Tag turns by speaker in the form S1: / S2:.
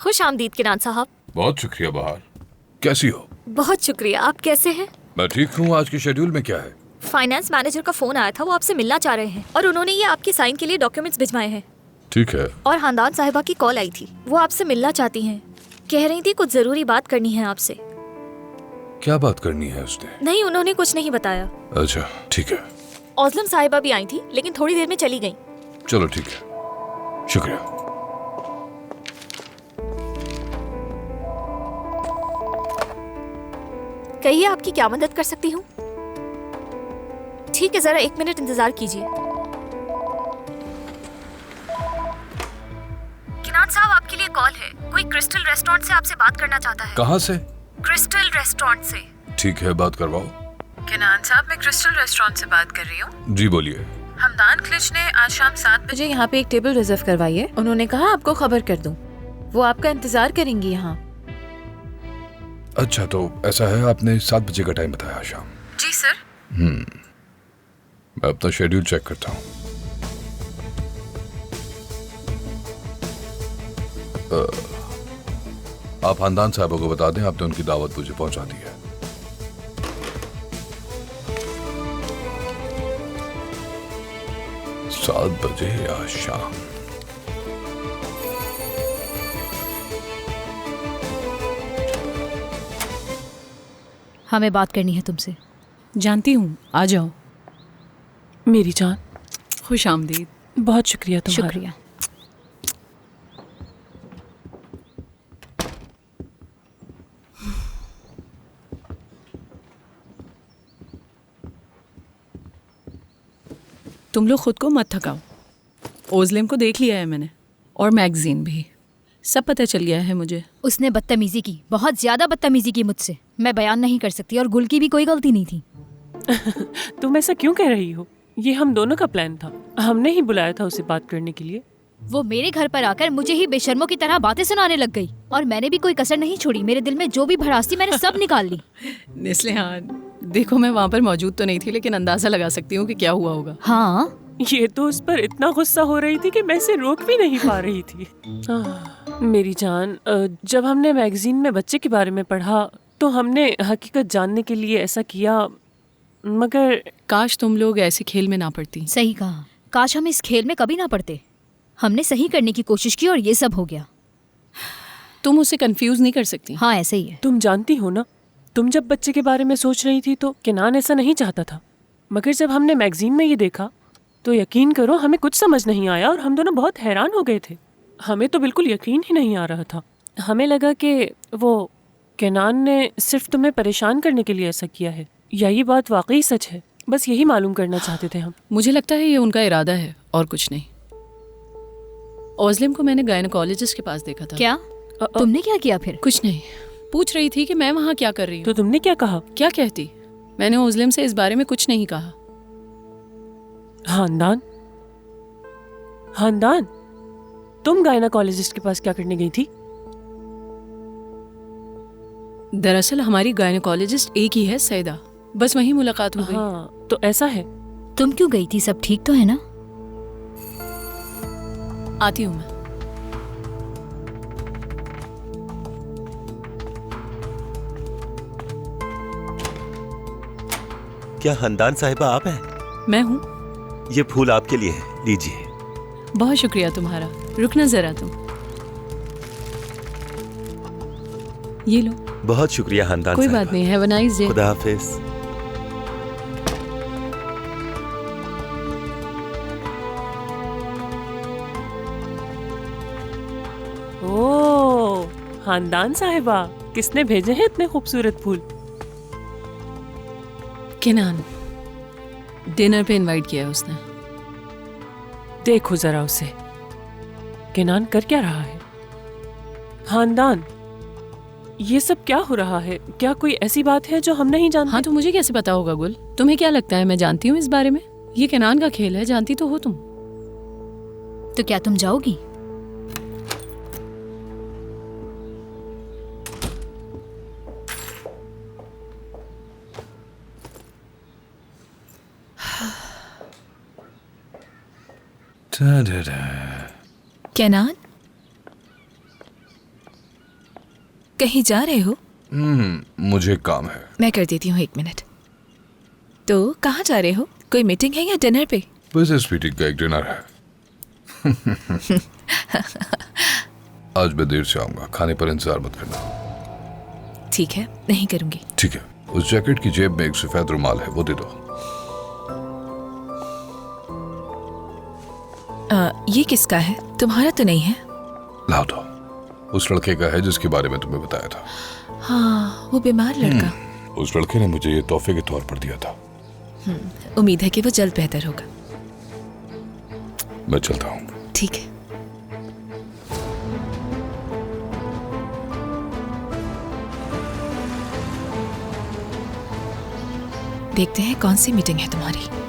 S1: खुश आमदीद किनान साहब।
S2: बहुत शुक्रिया बहार। कैसी हो?
S1: बहुत शुक्रिया। आप कैसे हैं?
S2: मैं ठीक हूँ। आज के शेड्यूल में क्या है?
S1: फाइनेंस मैनेजर का फोन आया था, वो आपसे मिलना चाह रहे हैं और उन्होंने ये आपके साइन के लिए डॉक्यूमेंट्स भिजवाए हैं।
S2: ठीक है।
S1: और हांदान साहिबा की कॉल आई थी, वो आपसे मिलना चाहती हैं। कह रही थी कुछ जरूरी बात करनी है आपसे।
S2: क्या बात करनी है उसने?
S1: नहीं, उन्होंने कुछ नहीं बताया।
S2: अच्छा ठीक है।
S1: औजलम साहिबा भी आई थी लेकिन थोड़ी देर में चली गई।
S2: चलो ठीक है, शुक्रिया।
S1: कहिए आपकी क्या मदद कर सकती हूँ? ठीक है, जरा 1 मिनट इंतजार कीजिए। किनान साहब, आपके लिए कॉल है। कोई क्रिस्टल रेस्टोरेंट से आपसे बात करना चाहता है।
S2: कहाँ से?
S1: क्रिस्टल रेस्टोरेंट से।
S2: ठीक है, बात करवाओ।
S3: किनान साहब, मैं क्रिस्टल रेस्टोरेंट से बात कर रही हूँ।
S2: जी बोलिए।
S3: हमदान क्लिच ने आज शाम 7 बजे यहाँ पे एक टेबल रिजर्व करवाई है। उन्होंने कहा आपको खबर कर दूं। वो आपका इंतजार करेंगी यहाँ।
S2: अच्छा, तो ऐसा है, आपने 7 बजे का टाइम बताया शाम।
S3: जी सर।
S2: मैं अपना शेड्यूल चेक करता हूँ। आप हांदान साहबों को बता दें, आपने उनकी दावत मुझे पहुंचा दी है। सात बजे आज शाम।
S4: हमें बात करनी है तुमसे।
S5: जानती हूँ, आ जाओ। मेरी जान, खुश आमदीद। बहुत शुक्रिया तुम्हारा।
S4: शुक्रिया।
S5: तुम लोग खुद को मत थकाओ। ओजलेम को देख लिया है मैंने, और मैगजीन भी। सब पता चल गया है मुझे।
S4: उसने बदतमीजी की, बहुत ज्यादा बदतमीजी की मुझसे। मैं बयान नहीं कर सकती, और गुल की भी कोई गलती नहीं थी।
S6: तुम ऐसा क्यों कह रही हो? ये हम दोनों का प्लान था। हमने ही बुलाया था उसे बात करने के लिए।
S4: वो मेरे घर पर आकर मुझे ही बेशर्मों की तरह बातें सुनाने लग गई, और मैंने भी कोई कसर नहीं छोड़ी। मेरे दिल में जो भी भड़ास थी मैंने सब निकाल ली।
S5: निस्लिहान, देखो मैं वहाँ पर मौजूद तो नहीं थी, लेकिन अंदाजा लगा सकती हूँ कि क्या हुआ होगा।
S4: हाँ,
S6: ये तो उस पर इतना गुस्सा हो रही थी कि मैं इसे रोक भी नहीं पा रही थी। मेरी जान, जब हमने मैगजीन में बच्चे के बारे में पढ़ा तो हमने हकीकत जानने के लिए ऐसा किया, मगर
S5: काश तुम लोग ऐसे खेल में ना पड़ती।
S4: सही कहा। काश हम इस खेल में कभी ना पड़ते। हमने सही करने की कोशिश की और ये सब हो गया।
S5: तुम उसे कंफ्यूज नहीं कर सकती।
S4: हाँ, ऐसे ही है।
S6: तुम जानती हो ना, तुम जब बच्चे के बारे में सोच रही थी तो किनान ऐसा नहीं चाहता था, मगर जब हमने मैगजीन में ये देखा तो यकीन करो हमें कुछ समझ नहीं आया और हम दोनों बहुत हैरान हो गए थे। हमें तो बिल्कुल यकीन ही नहीं आ रहा था। हमें लगा कि वो किनान ने सिर्फ तुम्हें परेशान करने के लिए ऐसा किया है, या ये बात वाकई सच है। बस यही मालूम करना चाहते थे हम।
S5: मुझे लगता है ये उनका इरादा है और कुछ नहीं। ओजलेम को मैंने गायनेकोलॉजिस्ट के पास देखा था।
S4: क्या? तुमने क्या किया फिर?
S5: कुछ नहीं। पूछ रही थी कि मैं वहाँ क्या कर रही हूँ।
S6: तो तुमने क्या कहा?
S5: क्या कहती? मैंने ओजलेम से इस बारे में कुछ नहीं कहा।
S6: हांदान, हांदान, तुम गायनेकोलॉजिस्ट के पास क्या करने गई थी?
S5: दरअसल हमारी गायनेकोलॉजिस्ट एक ही है, सैदा। बस वहीं मुलाकात हो गई।
S6: हाँ, तो ऐसा है।
S4: तुम क्यों गई थी? सब ठीक तो है ना?
S5: आती हूँ मैं।
S7: क्या हंदान साहिबा आप हैं?
S5: मैं हूँ।
S7: ये फूल आपके लिए है, लीजिए।
S5: बहुत शुक्रिया तुम्हारा। रुकना जरा तुम। ये लो।
S7: बहुत शुक्रिया हंदान
S5: कोई
S7: साहिबा।
S5: बात नहीं। Have a nice day.
S7: खुदा हाफिज।
S6: ओह, हांदान साहिबा, किसने भेजे हैं इतने खूबसूरत फूल?
S5: किनान, डिनर पे इनवाइट किया है उसने।
S6: देखो जरा उसे, किनान कर क्या रहा है? हांदान, ये सब क्या हो रहा है? क्या कोई ऐसी बात है जो हम नहीं जानते?
S5: हाँ, तो मुझे कैसे पता होगा गुल? तुम्हें क्या लगता है मैं जानती हूँ इस बारे में? ये किनान का खेल है, जानती तो हो तुम।
S4: तो क्या तुम जाओगी?
S2: Ta-da-da.
S4: किनान,
S3: कहीं जा रहे हो?
S2: मुझे काम है।
S3: मैं कर देती हूँ, 1 मिनट। तो कहाँ जा रहे हो? कोई मीटिंग है या डिनर पे?
S2: बिजनेस मीटिंग का एक डिनर है। आज मैं देर से आऊंगा, खाने पर इंतजार मत करना।
S3: ठीक है, नहीं करूँगी।
S2: ठीक है। उस जैकेट की जेब में एक सफेद रुमाल है, वो दे दो।
S3: ये किसका है? तुम्हारा तो नहीं है?
S2: ला दो। उस लड़के का है जिसके बारे में तुम्हें बताया था।
S3: हाँ, वो बीमार लड़का।
S2: उस लड़के ने मुझे ये तोहफे के तौर पर दिया था।
S3: उम्मीद है कि वो जल्द बेहतर होगा।
S2: मैं चलता हूँ।
S3: ठीक है। देखते हैं कौन सी मीटिंग है तुम्हारी।